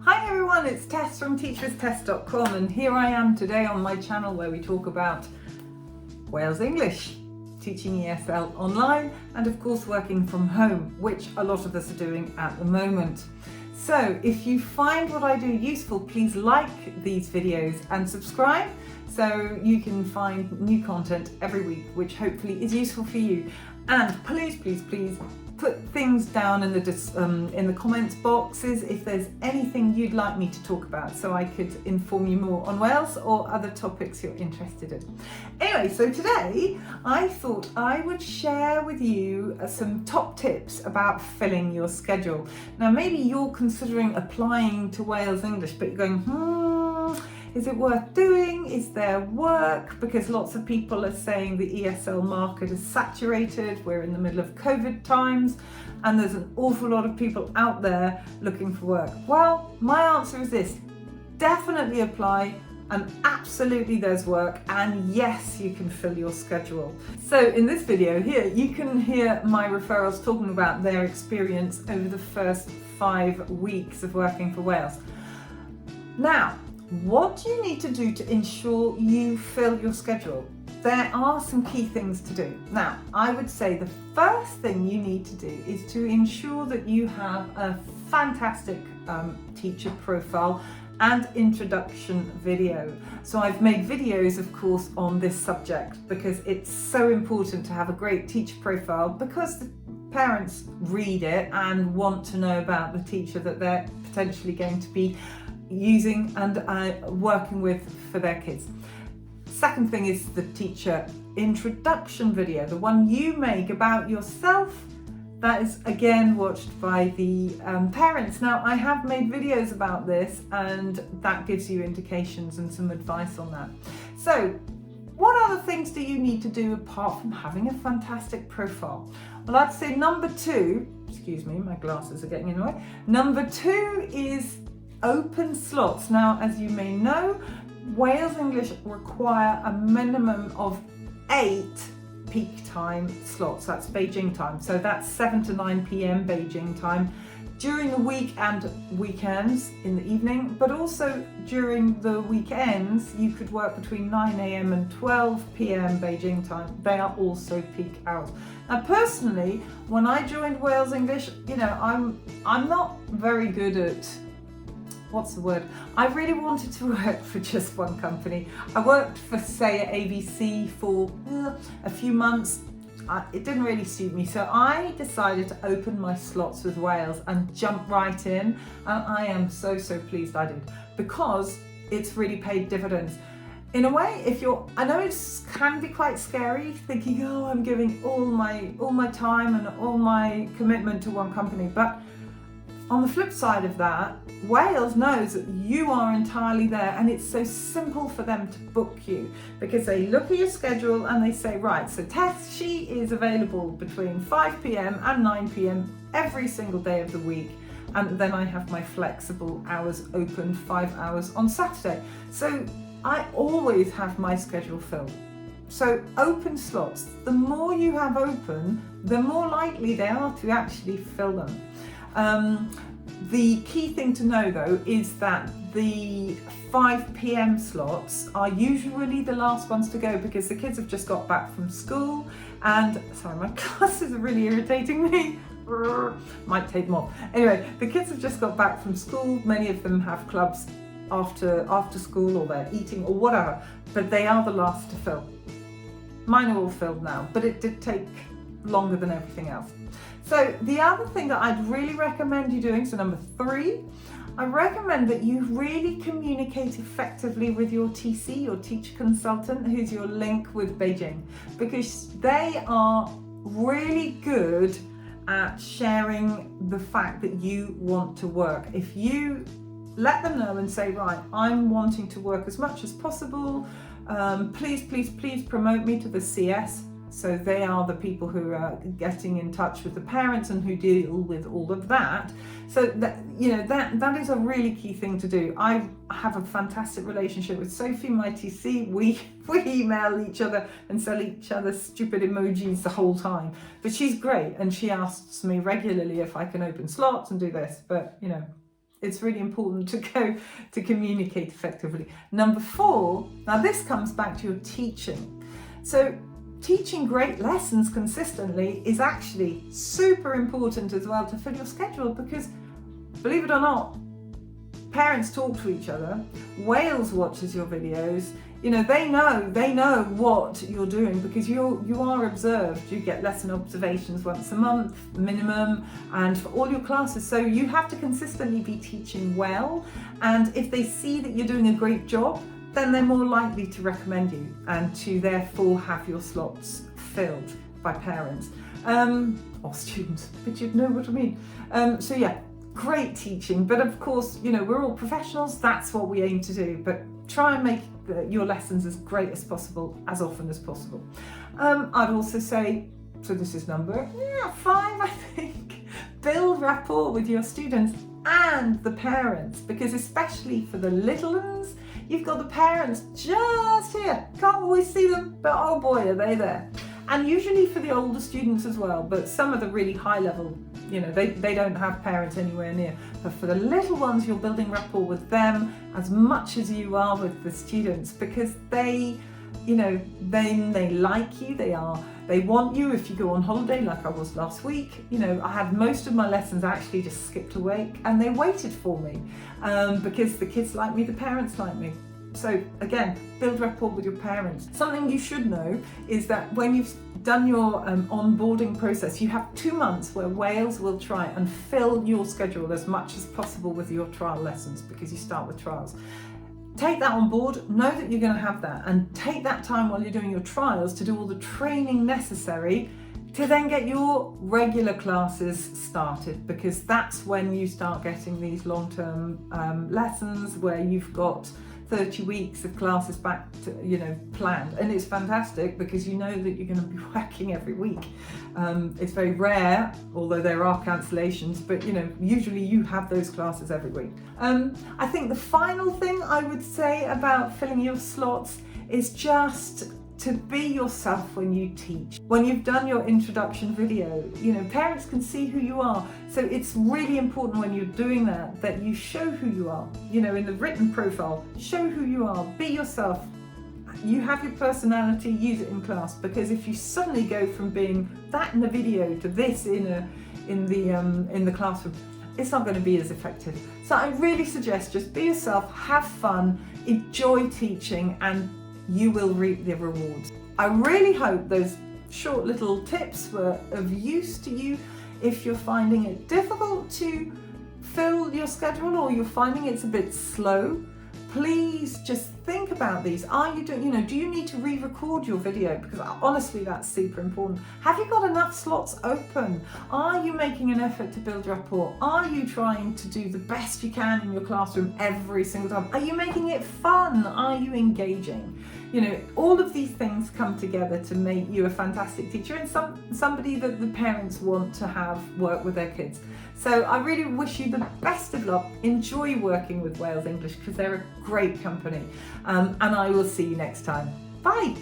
Hi everyone, it's Tess from teachwithtess.com, and here I am today on my channel where we talk about Wales English, teaching ESL online and of course working from home, which a lot of us are doing at the moment. So if you find what I do useful, please like these videos and subscribe so you can find new content every week which hopefully is useful for you. And please put things down in the comments boxes if there's anything you'd like me to talk about, so I could inform you more on Wales or other topics you're interested in. Anyway, so today I thought I would share with you some top tips about filling your schedule. Now maybe you're considering applying to Wales English, but you're going, is it worth doing? Is there work? Because lots of people are saying the ESL market is saturated. We're in the middle of COVID times and there's an awful lot of people out there looking for work. Well, my answer is this: definitely apply, and absolutely there's work, and yes, you can fill your schedule. So in this video here, you can hear my referrals talking about their experience over the first 5 weeks of working for Wales. Now, what do you need to do to ensure you fill your schedule? There are some key things to do. Now, I would say the first thing you need to do is to ensure that you have a fantastic teacher profile and introduction video. So I've made videos, of course, on this subject because it's so important to have a great teacher profile, because the parents read it and want to know about the teacher that they're potentially going to be using and working with for their kids. Second thing is the teacher introduction video, the one you make about yourself, that is again watched by the parents. Now, I have made videos about this and that gives you indications and some advice on that. So what other things do you need to do apart from having a fantastic profile? Well, I'd say number two, excuse me, my glasses are getting in the way. Number two is open slots. Now, as you may know, Wales English require a minimum of 8 peak time slots. That's Beijing time. So that's 7 to 9 p.m. Beijing time during the week and weekends in the evening, but also during the weekends you could work between 9 a.m. and 12 p.m. Beijing time. They are also peak hours. Now, personally, when I joined Wales English, I'm not very good at, what's the word? I really wanted to work for just one company. I worked for, say, at ABC for a few months. It didn't really suit me, so I decided to open my slots with Wales and jump right in, and I am so pleased I did, because it's really paid dividends. In a way, I know it can be quite scary thinking, I'm giving all my time and all my commitment to one company, but on the flip side of that, Wales knows that you are entirely there, and it's so simple for them to book you because they look at your schedule and they say, right, so Tess, she is available between 5 p.m. and 9 p.m. every single day of the week, and then I have my flexible hours open 5 hours on Saturday. So I always have my schedule filled. So open slots, the more you have open, the more likely they are to actually fill them. The key thing to know though is that the 5 p.m. slots are usually the last ones to go because the kids have just got back from school, and sorry, my glasses are really irritating me. Might take them off. Anyway, the kids have just got back from school. Many of them have clubs after school, or they're eating or whatever, but they are the last to fill. Mine are all filled now, but it did take longer than everything else. So the other thing that I'd really recommend you doing, so number 3, I recommend that you really communicate effectively with your TC, your teacher consultant, who's your link with Beijing, because they are really good at sharing the fact that you want to work. If you let them know and say, right, I'm wanting to work as much as possible, please promote me to the CS. So they are the people who are getting in touch with the parents and who deal with all of that. So that is a really key thing to do. I have a fantastic relationship with Sophie, my TC. We email each other and sell each other stupid emojis the whole time. But she's great, and she asks me regularly if I can open slots and do this. But It's really important to communicate effectively. Number 4, now this comes back to your teaching. So teaching great lessons consistently is actually super important as well to fill your schedule, because believe it or not, parents talk to each other. Wales watches your videos. You know, they know what you're doing because you are observed. You get lesson observations once a month minimum, and for all your classes. So you have to consistently be teaching well, and if they see that you're doing a great job, then they're more likely to recommend you and to therefore have your slots filled by parents or students, but you'd know what I mean. So yeah, great teaching, but of course, you know, we're all professionals, that's what we aim to do, but try and make your lessons as great as possible, as often as possible. I'd also say, so this is number 5, I think, build rapport with your students and the parents, because especially for the little ones, you've got the parents just here, can't always see them, but oh boy, are they there. And usually for the older students as well, but some of the really high level, you know, they don't have parents anywhere near. But for the little ones, you're building rapport with them as much as you are with the students, because they, you know, they like you, they want you. If you go on holiday like I was last week, you know, I had most of my lessons actually just skipped a week and they waited for me because the kids like me, the parents like me. So again, build rapport with your parents. Something you should know is that when you've done your onboarding process, you have 2 months where Wales will try and fill your schedule as much as possible with your trial lessons, because you start with trials. Take that on board, know that you're going to have that, and take that time while you're doing your trials to do all the training necessary to then get your regular classes started, because that's when you start getting these long-term lessons where you've got 30 weeks of classes back to, you know, planned, and it's fantastic because you know that you're going to be working every week. It's very rare, although there are cancellations, but you know, usually you have those classes every week. I think the final thing I would say about filling your slots is just to be yourself when you teach. When you've done your introduction video, you know, parents can see who you are. So it's really important when you're doing that you show who you are. You know, in the written profile, show who you are, be yourself. You have your personality, use it in class, because if you suddenly go from being that in the video to this in the classroom, it's not going to be as effective. So I really suggest just be yourself, have fun, enjoy teaching, and you will reap the rewards. I really hope those short little tips were of use to you. If you're finding it difficult to fill your schedule, or you're finding it's a bit slow, please just think about these. Are you doing, you know, do you need to re-record your video? Because honestly, that's super important. Have you got enough slots open? Are you making an effort to build rapport? Are you trying to do the best you can in your classroom every single time? Are you making it fun? Are you engaging? You know, all of these things come together to make you a fantastic teacher and somebody that the parents want to have work with their kids. So I really wish you the best of luck. Enjoy working with Wales English, because they're a great company. And I will see you next time. Bye.